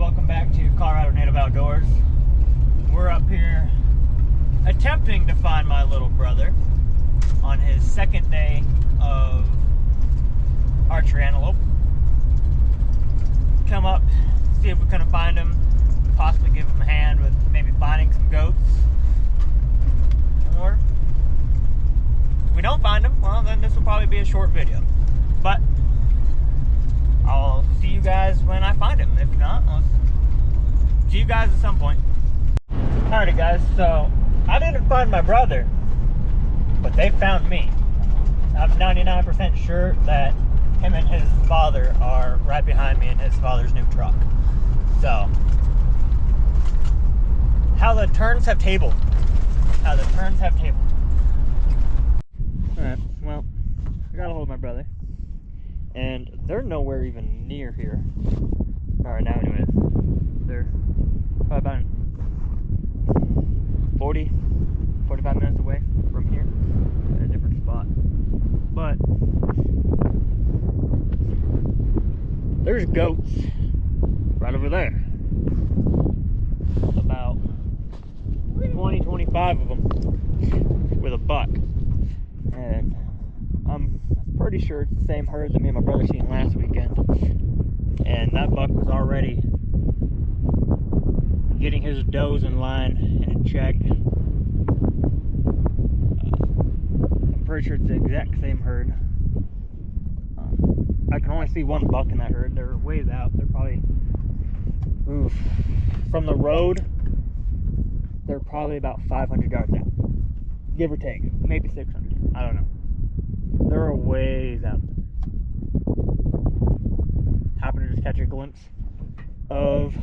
welcome back to Colorado Native Outdoors. We're up here attempting to find my little brother on his second day of Archery Antelope. Come up, see if we can find him, possibly give him a hand with maybe finding some goats. Or if we don't find him, well then this will probably be a short video. But I'll see you guys when I find him. If not, I'll see you guys at some point. Alrighty guys, so I didn't find my brother, but they found me. I'm 99% sure that him and his father are right behind me in his father's new truck. So, how the turns have tabled. How the turns have tabled. Alright, well, I got a hold of my brother. And they're nowhere even near here. Alright, now anyways. They're probably about 45 minutes away from here at a different spot. But there's goats right over there. About 20-25 of them with a buck. And I'm pretty sure it's the same herd that me and my brother seen last weekend. And that buck was already getting his does in line and in check. I'm pretty sure it's the exact same herd. I can only see one buck in that herd. They're ways out. They're probably, from the road, they're probably about 500 yards out. Give or take. Maybe 600. I don't know. They're a ways out. Happened to just catch a glimpse of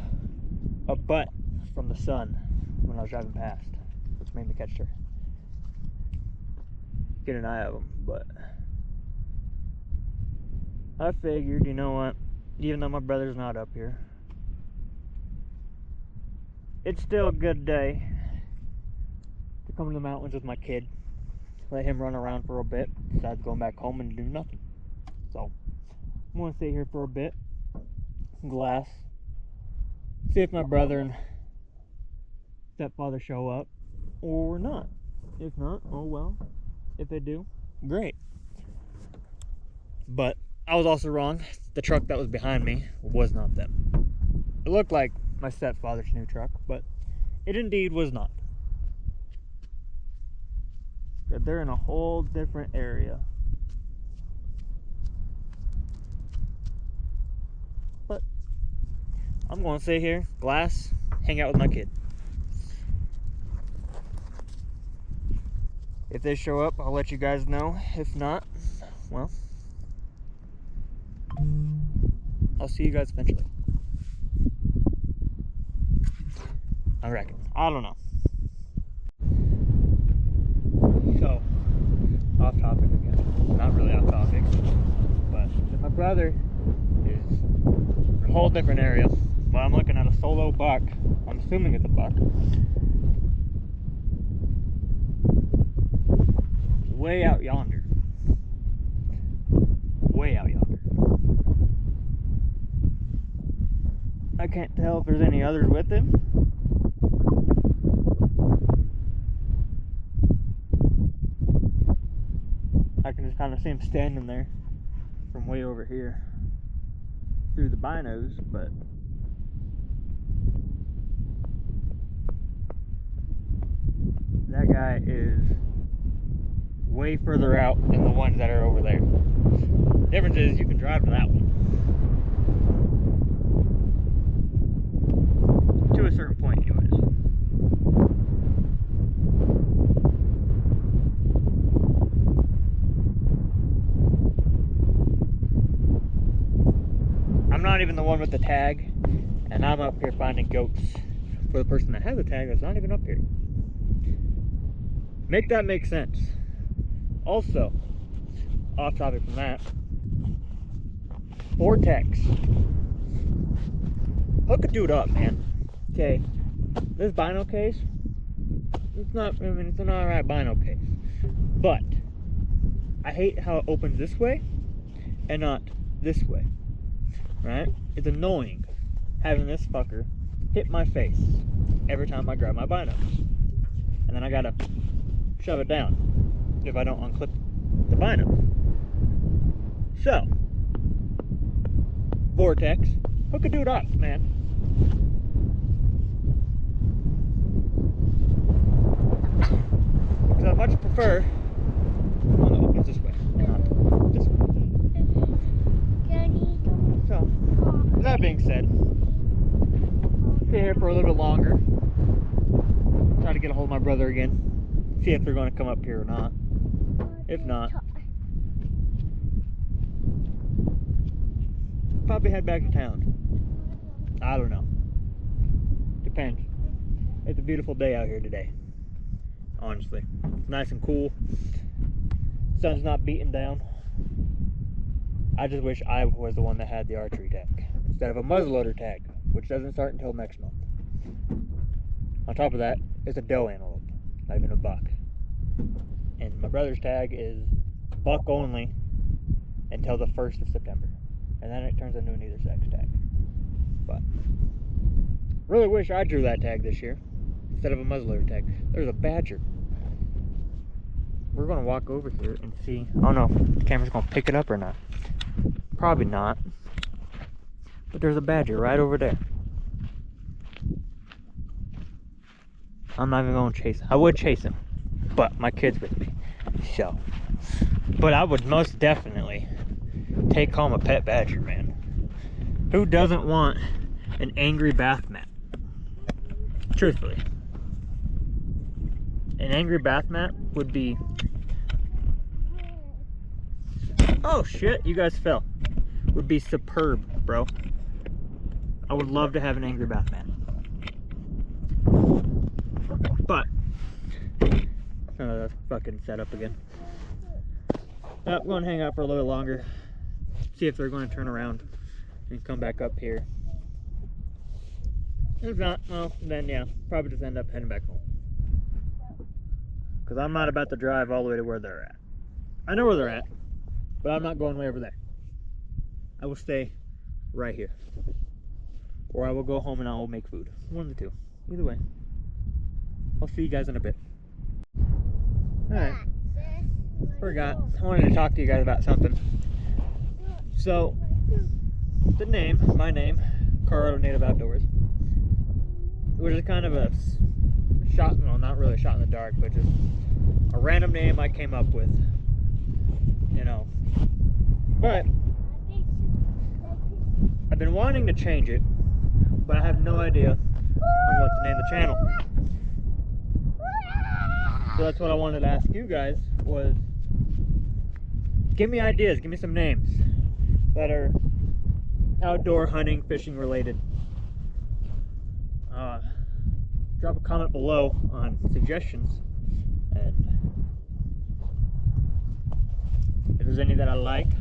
a butt from the sun when I was driving past, which made me get an eye of them. But I figured, you know what, even though my brother's not up here, it's still a good day to come to the mountains with my kid. Let him run around for a bit, besides going back home and do nothing. So, I'm going to stay here for a bit, glass, see if my brother and stepfather show up, or not. If not, oh well. If they do, great. But I was also wrong. The truck that was behind me was not them. It looked like my stepfather's new truck, but it indeed was not. They're in a whole different area. But I'm going to stay here, glass, hang out with my kid. If they show up, I'll let you guys know. If not, well, I'll see you guys eventually. I reckon. I don't know. So, off topic again. Not really off topic, but my brother is in a whole different area. Well, I'm looking at a solo buck. I'm assuming it's a buck. Way out yonder. Way out yonder. I can't tell if there's any others with him. I can just kind of see him standing there from way over here through the binos, but that guy is way further out than the ones that are over there. The difference is you can drive to that one. To a certain point, anyways. I'm not even the one with the tag, and I'm up here finding goats for the person that has the tag that's not even up here. Make that make sense. Also, off topic from that, Vortex. Hook a dude up, man. Okay, this bino case, it's an alright bino case, but I hate how it opens this way and not this way, right? It's annoying. having this fucker hit my face every time I grab my binos. And then I gotta shove it down if I don't unclip the binos. So, Vortex, hook a dude up, man. Because I much prefer, oh no, it's this way, not this way. So, that being said, stay here for a little bit longer. Try to get a hold of my brother again. See if they're going to come up here or not. If not, probably head back to town. I don't know. Depends. It's a beautiful day out here today. Honestly. It's nice and cool. Sun's not beating down. I just wish I was the one that had the archery tag instead of a muzzleloader tag, which doesn't start until next month. On top of that, it's a doe antelope, not even a buck. And my brother's tag is buck only until the 1st of September. And then it turns into an either sex tag. But really wish I drew that tag this year instead of a muzzleloader tag. There's a badger. We're gonna walk over here and see. I don't know if the camera's gonna pick it up or not. Probably not. But there's a badger right over there. I'm not even gonna chase him. I would chase him, but my kid's with me. So, but I would most definitely take home a pet badger, man. Who doesn't want an angry bath mat? Truthfully. An angry bath mat would be... Oh shit, you guys fell. Would be superb, bro. I would love to have an angry bath mat. But, oh, that's fucking set up again. I'm going to hang out for a little bit longer. See if they're going to turn around and come back up here. If not, well, then yeah, probably just end up heading back home. Because I'm not about to drive all the way to where they're at. I know where they're at, but I'm not going way over there. I will stay right here. Or I will go home and I will make food. One of the two. Either way. I'll see you guys in a bit. Alright. Forgot. I wanted to talk to you guys about something. So, the name, my name, Colorado Native Outdoors, which is kind of a shot, well, not really a shot in the dark, but just a random name I came up with, you know. But I've been wanting to change it, but I have no idea on what to name the channel. So that's what I wanted to ask you guys was, give me ideas, give me some names that are outdoor hunting, fishing related. Drop a comment below on suggestions, and if there's any that I like,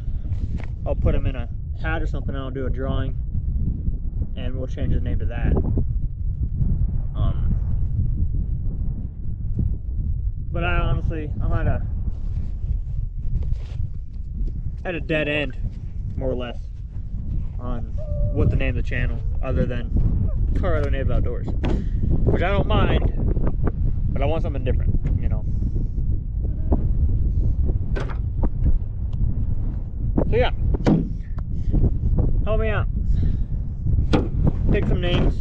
I'll put them in a hat or something, and I'll do a drawing and we'll change the name to that. But I honestly, I'm at a dead end, more or less, on what to name the channel other than Colorado Native Outdoors, which I don't mind, but I want something different, you know. So yeah, help me out. Pick some names,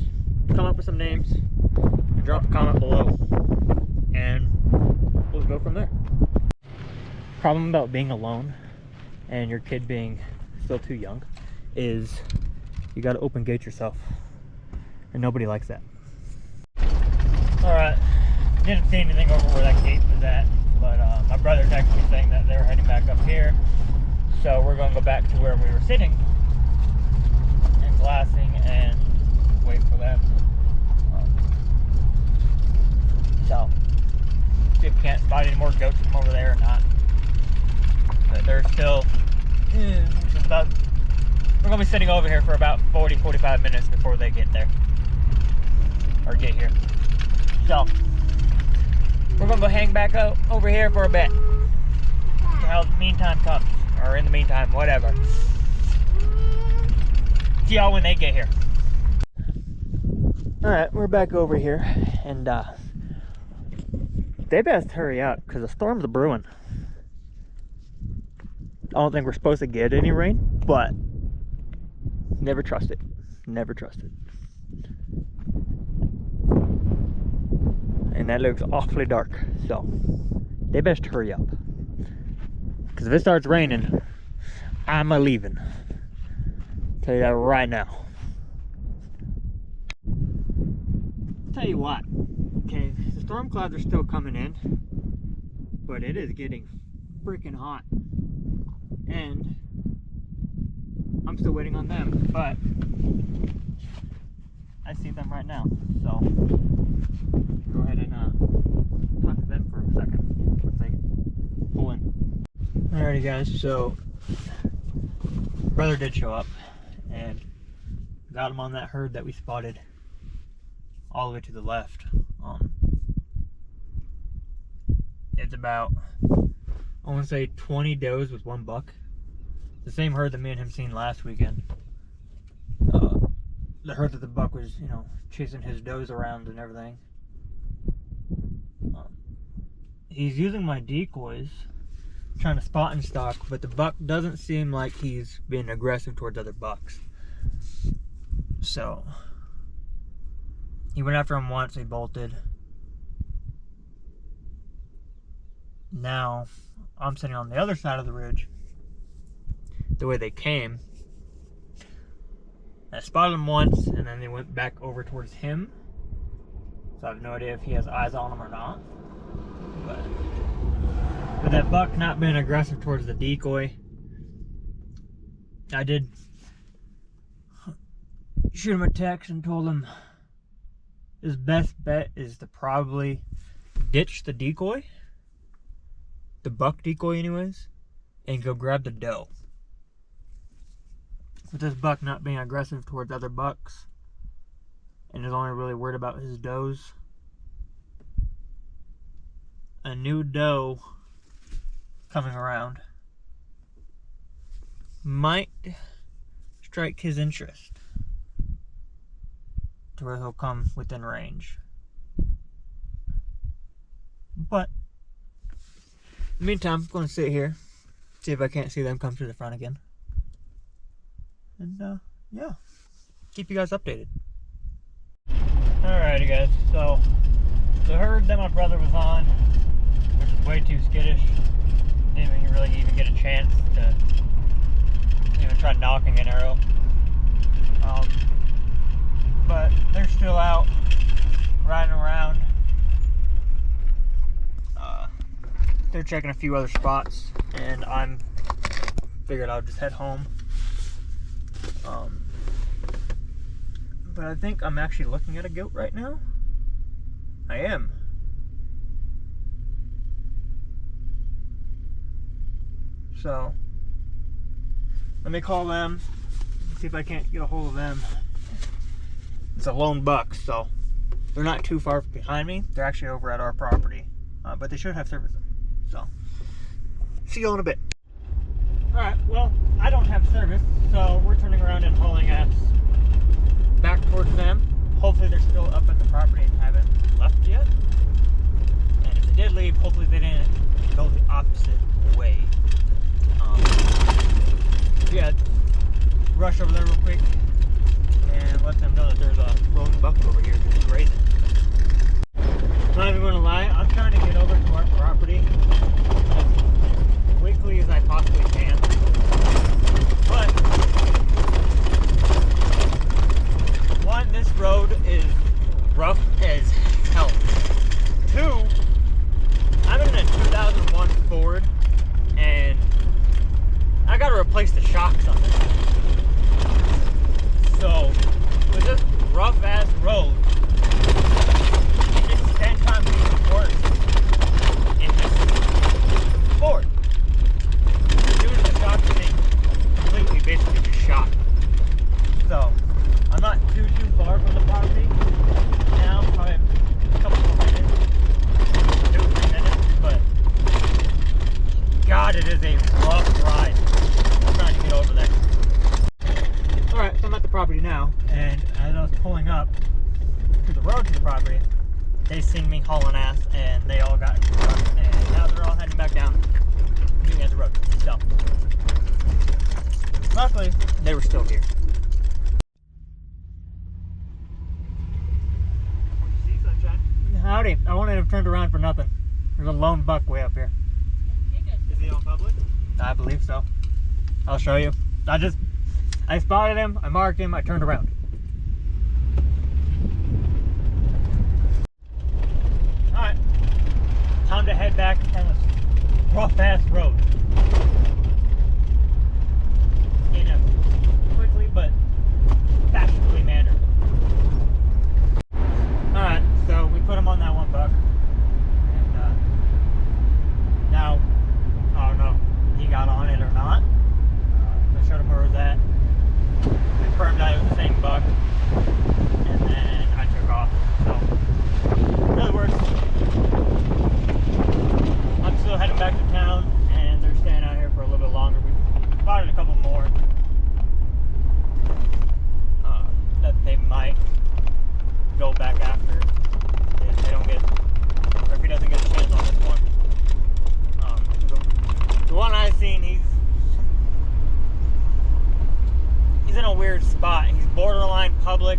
come up with some names, and drop a comment below, and we'll go from there. Problem about being alone and your kid being still too young is you gotta open gate yourself, and nobody likes that. Alright, didn't see anything over where that gate was at, but my brother texted me saying that they were heading back up here, so we're going to go back to where we were sitting and glassing and wait for them. So, see if we can't spot any more goats from over there or not. But they're still, we're going to be sitting over here for about 40-45 minutes before they get there, or get here. So, we're going to go hang back out over here for a bit until the meantime comes, or in the meantime, whatever. See y'all when they get here. Alright, we're back over here, and they best hurry up because the storm's brewing. I don't think we're supposed to get any rain, but never trust it. Never trust it. And that looks awfully dark, so they best hurry up. Because if it starts raining, I'm a-leaving. Tell you that right now. Tell you what, okay, the storm clouds are still coming in, but it is getting freaking hot. And I'm still waiting on them, but I see them right now, so go ahead and talk to them for a second once they pull in. Alrighty guys, so brother did show up and got him on that herd that we spotted all the way to the left. It's about, I want to say 20 does with 1 buck. The same herd that me and him seen last weekend. The herd that the buck was, you know, chasing his does around and everything. He's using my decoys, trying to spot and stalk, but the buck doesn't seem like he's being aggressive towards other bucks. So he went after him once, he bolted. Now I'm sitting on the other side of the ridge, the way they came. I spotted him once, and then they went back over towards him. So I have no idea if he has eyes on him or not. But with that buck not being aggressive towards the decoy, I did shoot him a text and told him his best bet is to probably ditch the decoy, the buck decoy anyways, and go grab the doe. With this buck not being aggressive towards other bucks and is only really worried about his does, a new doe coming around might strike his interest to where he'll come within range. But in the meantime, I'm going to sit here, see if I can't see them come to the front again. And yeah, keep you guys updated. Alrighty guys, so the herd that my brother was on, which is way too skittish, didn't really even get a chance to even try knocking an arrow. But they're still out riding around. They're checking a few other spots, and I'm figured I'll just head home. But I think I'm actually looking at a goat right now. I am. So let me call them, see if I can't get a hold of them. It's a lone buck, so they're not too far behind me. They're actually over at our property, but they should have service. So see you in a bit. Alright, well, I don't have service, so we're turning around and hauling ass back towards them. Hopefully they're still up at the property and haven't left yet. And if they did leave, hopefully they didn't go the opposite way. Yeah, rush over there real quick and let them know that there's a lone buck over here just grazing. I'm not even going to lie, I'm trying to get over to our property as quickly as I possibly can. But one, this road is rough as hell. Two, I'm in a 2001 Ford and I gotta replace the shocks on this. So with this rough ass road, it's 10 times even worse in this Ford. Due to the shocks being completely basically just shot. So I'm not too far from the property now, probably a couple more minutes, 2 or 3 minutes, but God, it is a rough ride. I'm trying to get over there. Alright, so I'm at the property now, and as I was pulling up, to the road to the property, they seen me hauling ass, and they all got into the truck, and now they're all heading back down, meeting at the road. So, luckily, they were still here. See, sunshine? Howdy. I wouldn't have turned around for nothing. There's a lone buck way up here. Is he on public? I believe so. I'll show you. I spotted him, I marked him, I turned around. Alright. Time to head back down this rough ass road. In a quickly but fashionably manner. Alright, so we put him on that one buck. And now, I don't know if he got on it or not. I showed him where it was at. Confirmed that it was the same buck, and then I took off. So, it really works. I'm still heading back to town, and they're staying out here for a little bit longer. We spotted a couple more that they might go back after if they don't get, or if he doesn't get a chance on this one. The one I've seen, he's in a weird spot. He's borderline public,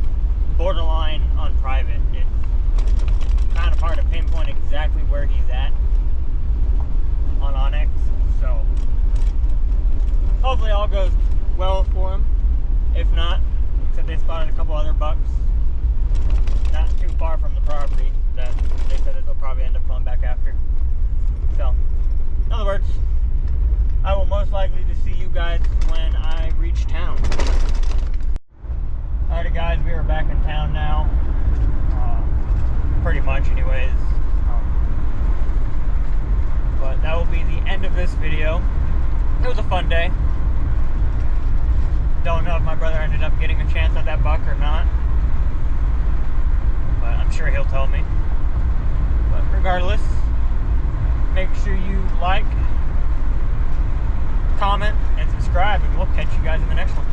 borderline on private. It's kind of hard to pinpoint exactly where he's at on Onyx. So hopefully all goes well for him. If not, except they spotted a couple other bucks not too far from the property that they said that they'll probably end up going back after. So, in other words, I will most likely to see you guys when I reach town. Alrighty guys, we are back in town now. Pretty much anyways. But that will be the end of this video. It was a fun day. Don't know if my brother ended up getting a chance at that buck or not. But I'm sure he'll tell me. But regardless, make sure you like, comment, and subscribe, and we'll catch you guys in the next one.